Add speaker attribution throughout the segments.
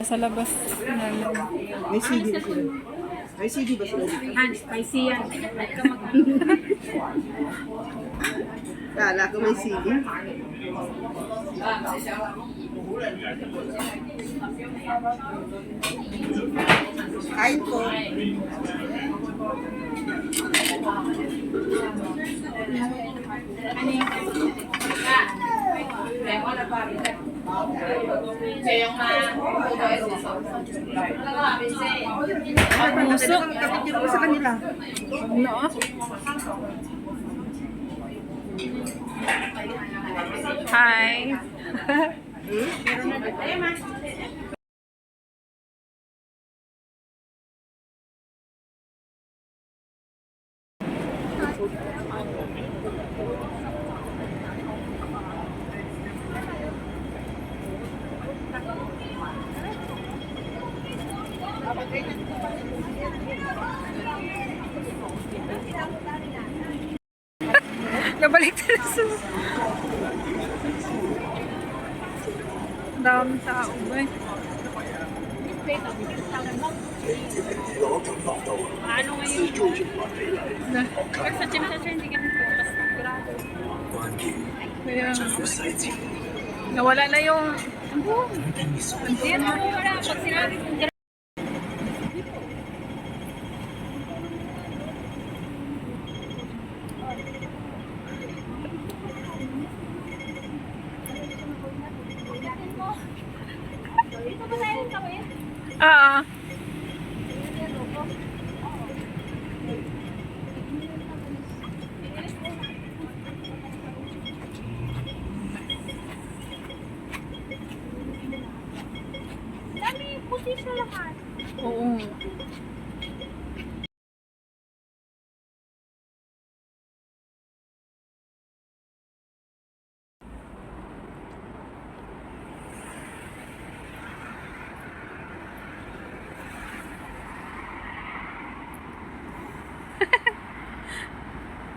Speaker 1: Sa labas na lang.
Speaker 2: May CD ba sila? May CD ba sila dito?
Speaker 3: Hans, may siyan.
Speaker 2: Kala ko may CD. Kahit po.
Speaker 1: Puso.
Speaker 2: Kapit ko sa kanila.
Speaker 1: No? Hi. Nabalik na sa... Dami tao ba eh.
Speaker 3: Ano ngayon? Sa gym sa hindi ka nito.
Speaker 1: Kaya nawala na yung...
Speaker 3: Hindi, wala. Pag sinabi kong
Speaker 1: Oo.
Speaker 3: dami puti sa lahat.
Speaker 1: Oo.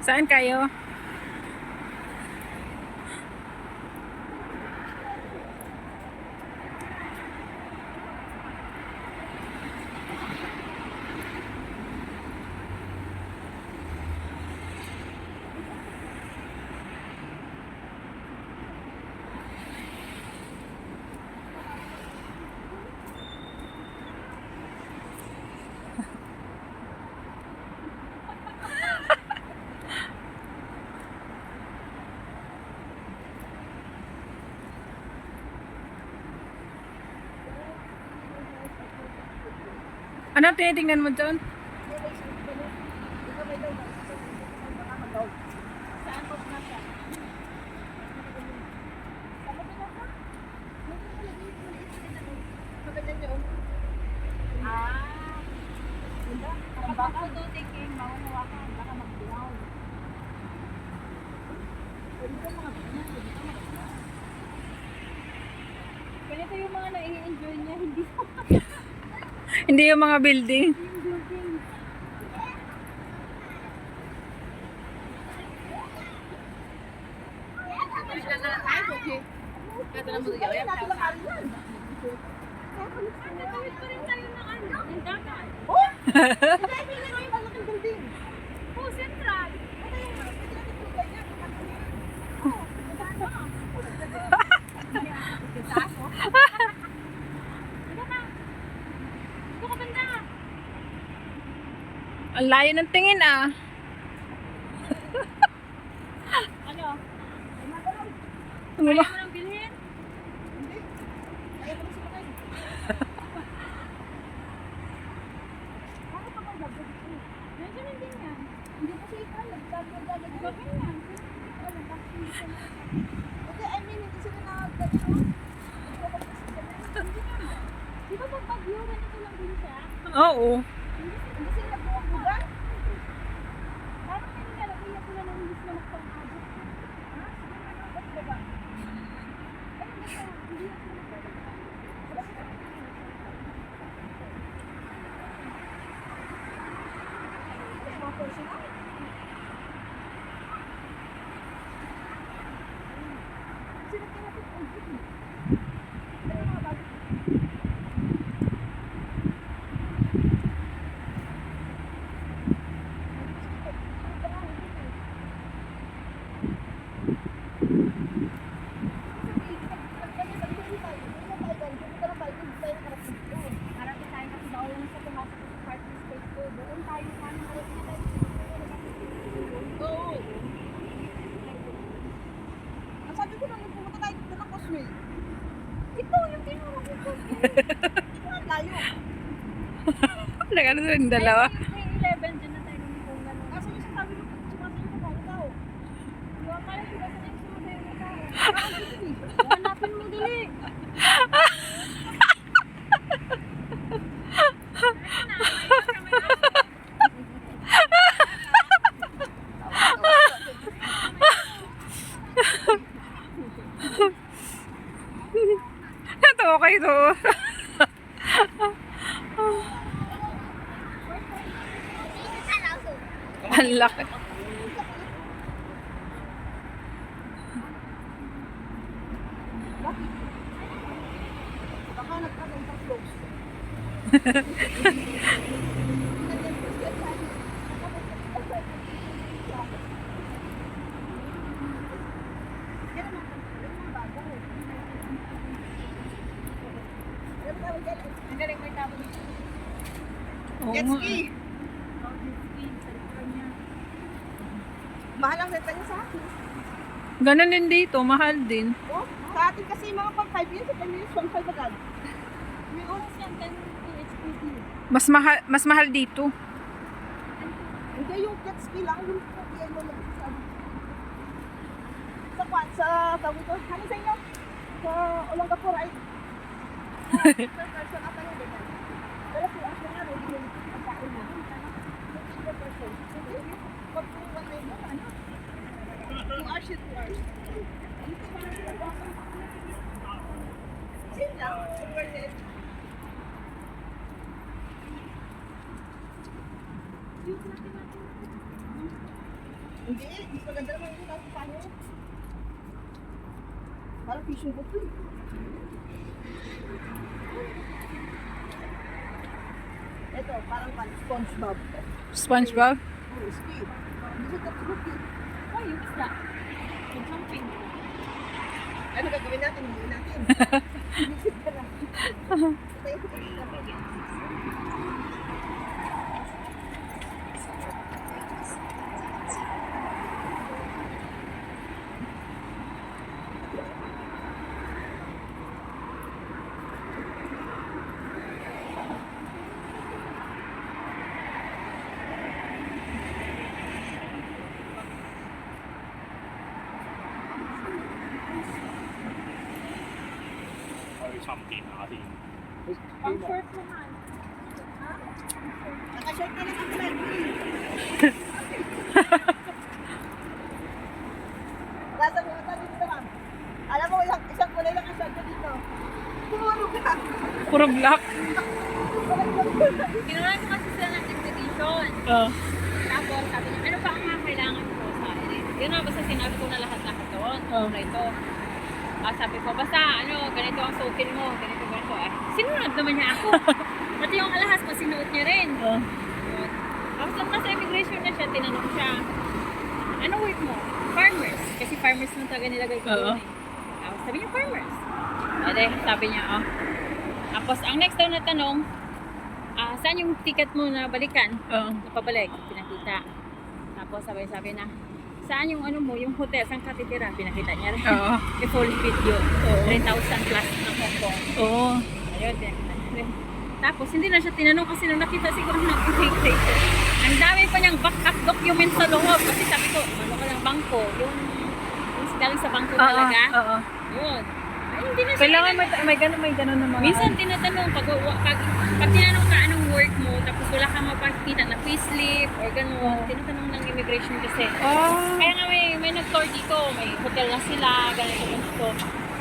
Speaker 1: Saan kayo? Ano tinitingnan mo dyan?
Speaker 3: Baka doon tingin, mawawakan, baka mag-brown. Ganito yung mga nai-enjoy niya, hindi
Speaker 1: Hindi yung mga building.
Speaker 3: yung building. Natawid pa rin tayo ng ano, ng dagat. Oh, Central. Ito ka banda.
Speaker 1: Ang layo ng tingin ah.
Speaker 3: Ano?
Speaker 1: Ano
Speaker 3: Kaya
Speaker 1: ba?
Speaker 3: mo nang bilhin? Nandiyan din yan. Hindi kasi ikaw, nagdagdag. Gawin yan. Kasi I mean, hindi sila nakagdagdag. Di ba pag bagyo, ganito lang din siya?
Speaker 1: Oo.
Speaker 3: Hindi sila nagbuwag-bugan? Parang kanina, nakiyak sila ng hindi sila magpang-abot. Ha? Ba't ba ba? Ayun, basta, hindi na sila magpang-abot. Mga personal? Sila kaya natin ang
Speaker 2: Layo.
Speaker 1: Nagano sa yung dalawa.
Speaker 3: May 11 dyan na tayo kung gano'n.
Speaker 2: Kaso yung sabi mo, sumasayo ka ba daw?
Speaker 3: Yung akala ko ba sa yung sumasayo na tao? Hanapin mo dali.
Speaker 1: Natawa kayo to. Ang laki.
Speaker 2: Baka nagkakaroon ng close.
Speaker 3: Ang galing may tabo dito.
Speaker 1: Oo
Speaker 2: Jet
Speaker 1: nga.
Speaker 2: ski. Mahal ang renta niya sa akin.
Speaker 1: Ganun din dito, mahal din.
Speaker 2: Oh, sa atin kasi mga pag 5 years, 10 years, 1.5 agad.
Speaker 3: May oras yan, 10 PHPD.
Speaker 1: Mas mahal dito.
Speaker 2: Hindi yung jet ski lang, yung yan mo lang sa kwan, sa tawag ito. Ano sa inyo? Sa Olongapo, right? Per person ata yun, diba? Pero si Asha nga, hindi yung pagkain mo. Per person. Pag 2-1 na yun, ano? 2 hours yun, 2 hours. Same lang, super net. Hindi, mas maganda naman yung nasa panyo. Parang fishing boat yun. Ito, parang SpongeBob.
Speaker 1: SpongeBob.
Speaker 2: Oh, ski. Dito ka tulog yun.
Speaker 3: Oh, yung isda. Yung jumping.
Speaker 2: Ano gagawin natin? Hindi natin. Visit ka lang. Tayo ko dito.
Speaker 3: Pang short naman.
Speaker 2: Naka-short na lang ang plan. Nasa mo ata dito naman. Alam mo, isang kulay lang ang short ko dito. Tumulog ka.
Speaker 1: Puro black.
Speaker 3: Kinuha ko kasi sila ng invitation.
Speaker 1: Oh.
Speaker 3: Tapos sabi niya, ano pa ang mga kailangan ko sa akin? Yun na, basta sinabi ko na lahat-lahat doon.
Speaker 1: Oh.
Speaker 3: Ito. Sabi ko, basta ganito ang suotin mo, ganito. Sinunod naman niya ako. Pati yung alahas ko, sinuot niya rin.
Speaker 1: Oh.
Speaker 3: Yun. Tapos nung nasa immigration na siya, tinanong siya, ano work mo? Farmers. Kasi farmers nung taga nilagay ko
Speaker 1: Oo.
Speaker 3: doon eh. Tapos sabi niya, farmers. Ede, sabi niya, oh. Tapos ang next daw na tanong, saan yung ticket mo na balikan?
Speaker 1: Oh.
Speaker 3: Napabalik, pinakita. Tapos sabi na, saan yung ano mo, yung hotel, saan ka titira? Pinakita niya rin.
Speaker 1: Oo.
Speaker 3: Yung full video.
Speaker 1: Oo.
Speaker 3: 3,000 plus ng Hong Kong.
Speaker 1: Oo.
Speaker 3: Ayun din. Tapos hindi na siya tinanong kasi nung nakita siguro ng immigration. Ang dami pa niyang backup documents sa loob. Kasi sabi ko, ano ka ng bangko? Yung galing sa bangko talaga.
Speaker 1: Oo.
Speaker 3: Yun. Ay, hindi na siya.
Speaker 1: Kailangan may ganun na mga...
Speaker 3: Minsan tinatanong, pag tinanong ka anong work mo, tapos wala kang mapakita na payslip or gano'n, tinatanong ng immigration kasi.
Speaker 1: Oh.
Speaker 3: Kaya nga may nag-tour dito, may hotel na sila, ganito.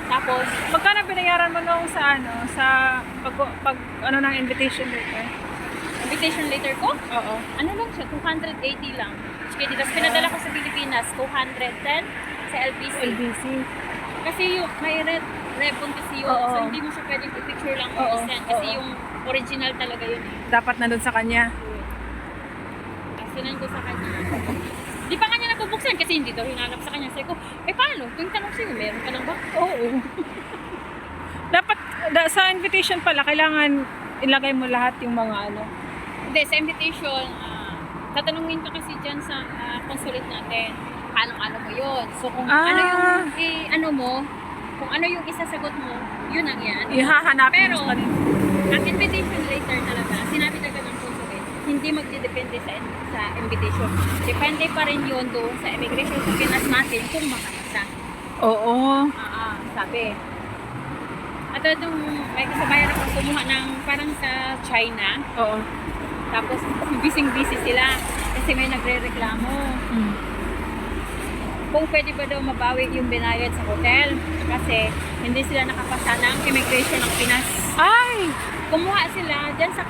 Speaker 3: Tapos,
Speaker 1: Magkano binayaran mo nung sa pag ano ng invitation letter?
Speaker 3: invitation letter ko,
Speaker 1: Oo.
Speaker 3: ano lang siya, 280 lang. Okay, tapos pinadala ko sa Pilipinas, 210 sa LBC.
Speaker 1: LBC.
Speaker 3: Kasi yung may rebon kasi yun,
Speaker 1: Oo.
Speaker 3: so hindi mo siya pwedeng i-picture lang o
Speaker 1: Oo.
Speaker 3: i-send kasi
Speaker 1: Oo.
Speaker 3: yung original talaga yun eh.
Speaker 1: Dapat nandun sa kanya.
Speaker 3: Asinan ko sa kanya. Di pa kanya nabubuksan kasi hindi daw hinanap sa kanya. Sabi ko, paano? Tuwing tanong sa'yo, meron ka lang ba?
Speaker 1: Oo. Dapat sa invitation pala kailangan ilagay mo lahat yung mga ano.
Speaker 3: Hindi, sa invitation, tatanungin ka kasi dyan sa consulate natin. Paano mo yun? So kung ano yung ano mo, kung ano yung isasagot mo, yun ang yan.
Speaker 1: Ihahanapin
Speaker 3: Pero,
Speaker 1: mo sa kanila.
Speaker 3: ang invitation letter talaga, sinabi talaga ng consulate, hindi magdidepende sa invitation. Depende pa rin yun doon sa immigration sa Pinas natin kung makakasa.
Speaker 1: Oo.
Speaker 3: Sabi. At itong may kasabayan akong kumuha ng parang sa China.
Speaker 1: Oo.
Speaker 3: Tapos busy sila kasi may nagre-reklamo.
Speaker 1: Mm.
Speaker 3: Kung pwede ba daw mabawi yung binayad sa hotel kasi hindi sila nakapasa ng immigration ng Pinas.
Speaker 1: Ay!
Speaker 3: Kumuha sila dyan sa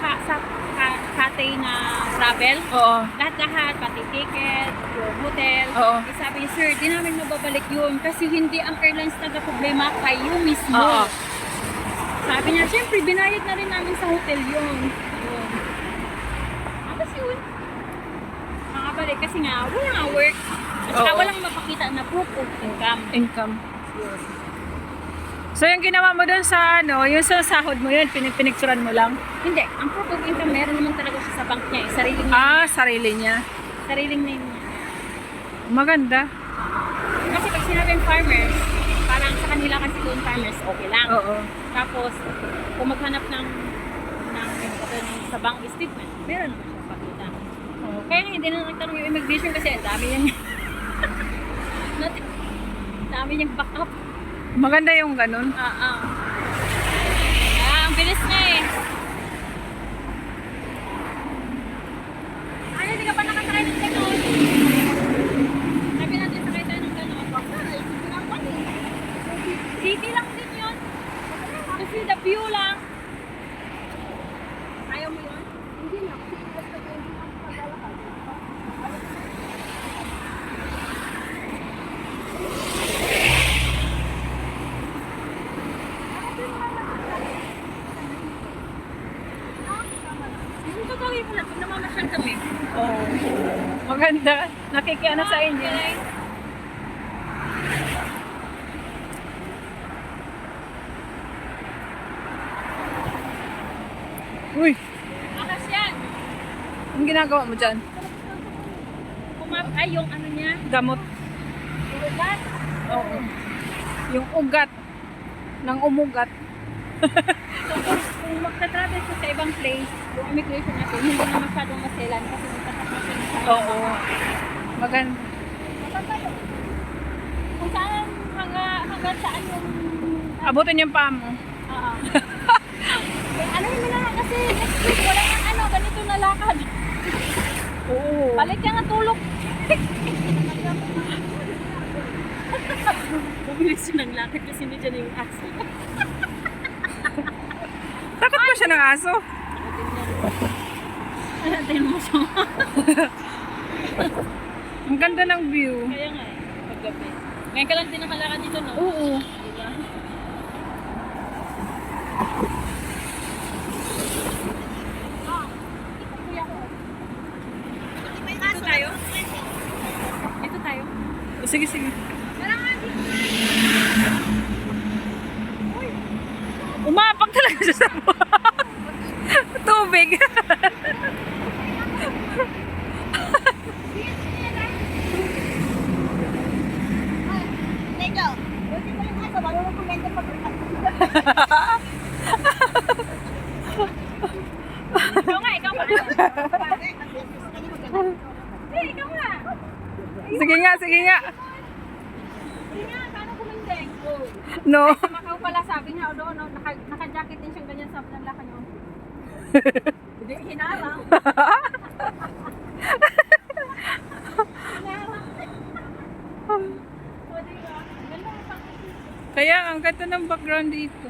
Speaker 3: Cathay na travel.
Speaker 1: Oo.
Speaker 3: Lahat-lahat, pati ticket, yung hotel.
Speaker 1: Oo.
Speaker 3: Eh, sabi niya, sir, di namin mababalik yun kasi hindi ang airlines nagka-problema, kayo mismo.
Speaker 1: Oo.
Speaker 3: Sabi niya, syempre, binayad na rin namin sa hotel yun. Yun. Tapos yun. Makabalik kasi nga, wala nga work. At saka
Speaker 1: Oo.
Speaker 3: walang mapakita na proof of income.
Speaker 1: Income.
Speaker 3: Yun.
Speaker 1: So yung ginawa mo doon sa ano, yung sa sahod mo yun, pinicturan mo lang?
Speaker 3: Hindi, ang proof of income, meron naman talaga siya sa bank niya. Sariling niya.
Speaker 1: Ah, sarili niya.
Speaker 3: Sariling name niya.
Speaker 1: Maganda.
Speaker 3: Kasi pag sinabing farmers, parang sa kanila kasi doon farmers, okay lang.
Speaker 1: Oo.
Speaker 3: Tapos, kung maghanap ng sa bank statement, meron naman siya pakita. Kaya nga hindi na nagtanong yung immigration kasi ang dami niyang dami niyang backup.
Speaker 1: Maganda yung ganun.
Speaker 3: Ang bilis na eh. Ano, hindi ka pa nakasakay ng gano'n? Sabi natin sakay tayo ng gano'n. City lang din yun. Kasi the view lang. Ayaw mo yun?
Speaker 2: Hindi na, kasi basta ko hindi na paglalakad.
Speaker 3: Yung gagawin mo lang, pag namamasyal kami.
Speaker 1: Oo. Maganda. Nakikiano sa inyo.
Speaker 3: Okay.
Speaker 1: Uy,
Speaker 3: Akas yan.
Speaker 1: anong ginagawa mo dyan?
Speaker 3: Ay, yung ano niya.
Speaker 1: Gamot.
Speaker 3: Ugat.
Speaker 1: Oo. Yung ugat ng umugat.
Speaker 3: So, kung magta-travel ka sa ibang place, yung immigration natin, hindi na masyadong maselan kasi magtatas na sila sa
Speaker 1: Oo. Maganda.
Speaker 3: kung saan hanggang saan yung
Speaker 1: Abutin yung paa mo.
Speaker 3: ano yun na kasi next week wala nang ano, ganito na lakad.
Speaker 1: Oo.
Speaker 3: Balik ka nga tulog. Bumilis siya ng lakad kasi hindi dyan yung aso.
Speaker 1: Takot ba siya ng aso?
Speaker 3: Antayin mo siya.
Speaker 1: Ang ganda ng view.
Speaker 3: Kaya nga eh, paggabi. Ngayon ka lang din nakalakad dito, no?
Speaker 1: Oo.
Speaker 3: Diba? Dito tayo? Dito tayo?
Speaker 1: Sige, sige. Umapak talaga siya sa tubig.
Speaker 2: Nego, buti mo yung aso, marunong kumento pag
Speaker 3: Ikaw nga, ikaw nga. Eh, ikaw nga.
Speaker 1: Sige nga, sige nga.
Speaker 3: Hindi nga, paano kumindeng? Oh.
Speaker 1: No.
Speaker 3: Si Macau pala sabi niya, o doon, naka-jacket din siyang ganyan sa panlaka niyo. Hindi, hinarang. Hinarang. O, diba? Ganda ang pang-
Speaker 1: Kaya ang ganda ng background dito.